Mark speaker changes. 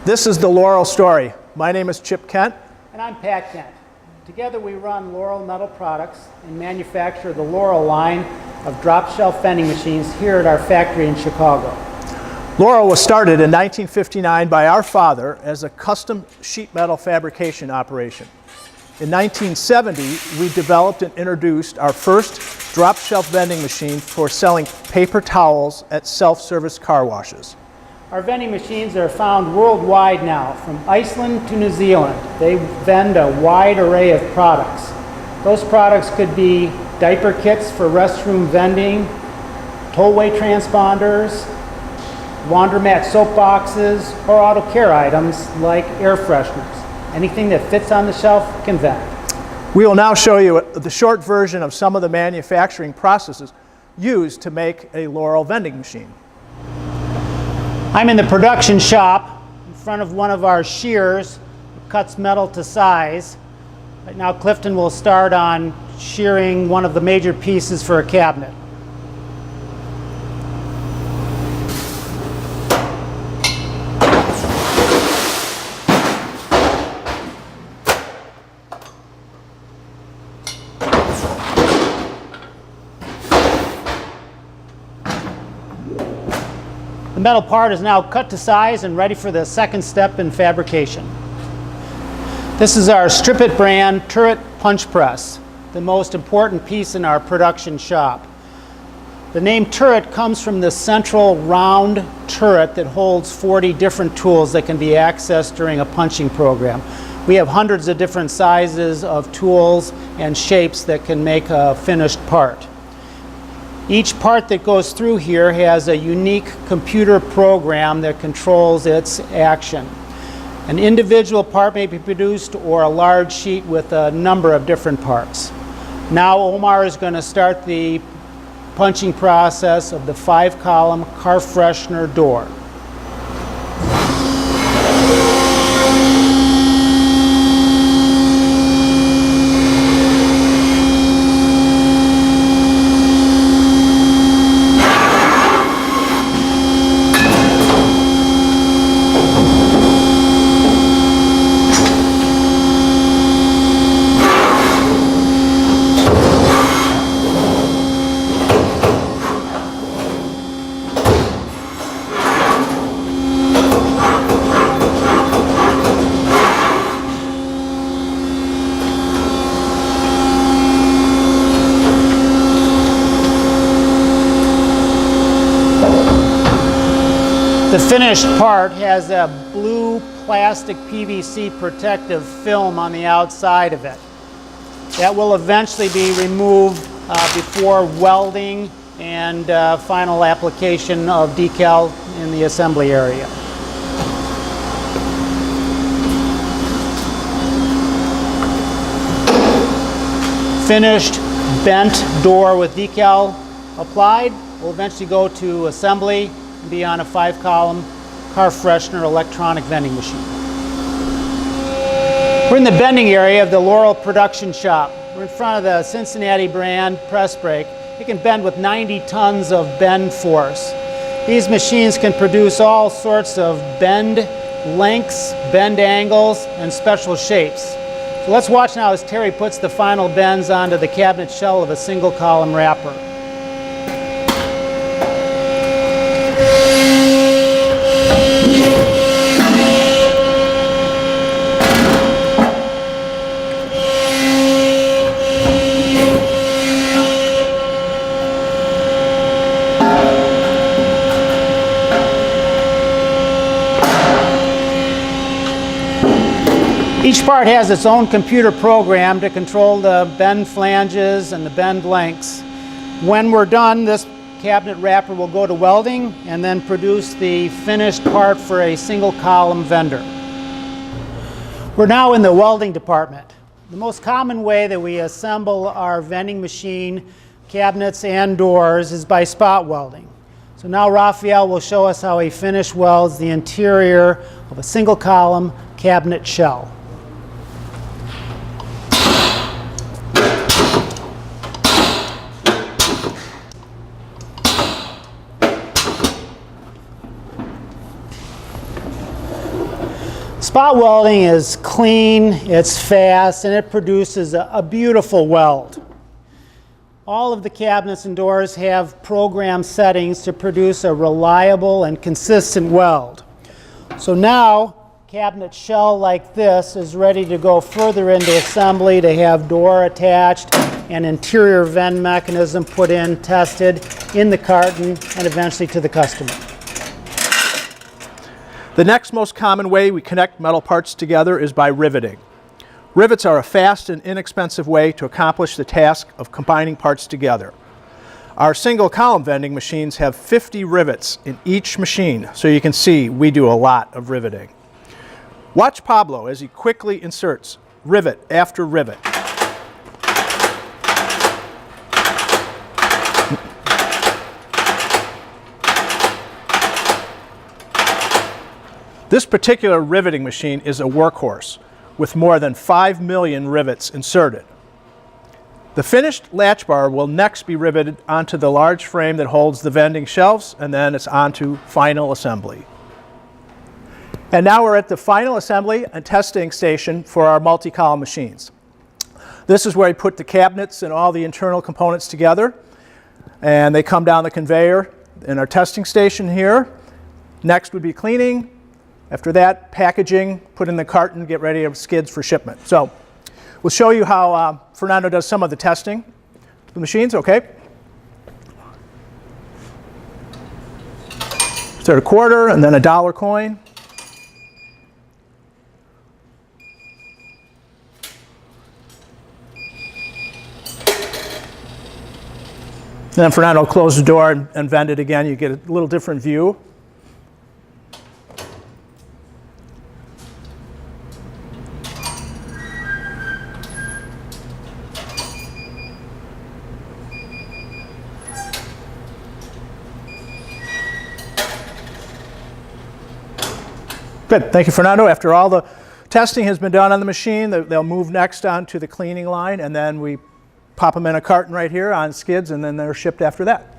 Speaker 1: This is the Laurel story. My name is Chip Kent.
Speaker 2: And I'm Pat Kent. Together we run Laurel Metal Products and manufacture the Laurel line of drop shelf vending machines here at our factory in Chicago.
Speaker 1: Laurel was started in 1959 by our father as a custom sheet metal fabrication operation. In 1970, we developed and introduced our first drop shelf vending machine for selling paper towels at self-service car washes.
Speaker 2: Our vending machines are found worldwide now, from Iceland to New Zealand. They vend a wide array of products. Those products could be diaper kits for restroom vending, tollway transponders, laundromat soap boxes, or auto care items like air fresheners. Anything that fits on the shelf can vend.
Speaker 1: We will now show you the short version of some of the manufacturing processes used to make a Laurel vending machine.
Speaker 2: I'm in the production shop in front of one of our shears that cuts metal to size. Right now Clifton will start on shearing one of the major pieces for a cabinet. The metal part is now cut to size and ready for the second step in fabrication. This is our Strip It brand turret punch press, the most important piece in our production shop. The name turret comes from the central round turret that holds 40 different tools that can be accessed during a punching program. We have hundreds of different sizes of tools and shapes that can make a finished part. Each part that goes through here has a unique computer program that controls its action. An individual part may be produced or a large sheet with a number of different parts. Now Omar is going to start the punching process of the 5-column car freshener door. The finished part has a blue plastic PVC protective film on the outside of it. That will eventually be removed before welding and final application of decal in the assembly area. Finished bent door with decal applied will eventually go to assembly and be on a 5-column car freshener electronic vending machine. We're in the bending area of the Laurel production shop. We're in front of the Cincinnati brand press brake. It can bend with 90 tons of bend force. These machines can produce all sorts of bend lengths, bend angles, and special shapes. So let's watch now as Terry puts the final bends onto the cabinet shell of a single column wrapper. Each part has its own computer program to control the bend flanges and the bend lengths. When we're done, this cabinet wrapper will go to welding and then produce the finished part for a single column vendor. We're now in the welding department. The most common way that we assemble our vending machine cabinets and doors is by spot welding. So now Raphael will show us how he finish welds the interior of a single column cabinet shell. Spot welding is clean, it's fast, and it produces a beautiful weld. All of the cabinets and doors have program settings to produce a reliable and consistent weld. So now, cabinet shell like this is ready to go further into assembly to have door attached and interior vent mechanism put in, tested in the carton, and eventually to the customer.
Speaker 1: The next most common way we connect metal parts together is by riveting. Rivets are a fast and inexpensive way to accomplish the task of combining parts together. Our single column vending machines have 50 rivets in each machine, so you can see we do a lot of riveting. Watch Pablo as he quickly inserts rivet after rivet. This particular riveting machine is a workhorse with more than 5 million rivets inserted. The finished latch bar will next be riveted onto the large frame that holds the vending shelves, and then it's on to final assembly. And now we're at the final assembly and testing station for our multi-column machines. This is where we put the cabinets and all the internal components together, and they come down the conveyor in our testing station here. Next would be cleaning. After that, packaging, put in the carton, get ready to skids for shipment. So we'll show you how Fernando does some of the testing. The machines, okay? Start a quarter and then a dollar coin. Then Fernando will close the door and vend it again. You get a little different view. Good, thank you, Fernando. After all the testing has been done on the machine, they'll move next on to the cleaning line, and then we pop them in a carton right here on skids, and then they're shipped after that.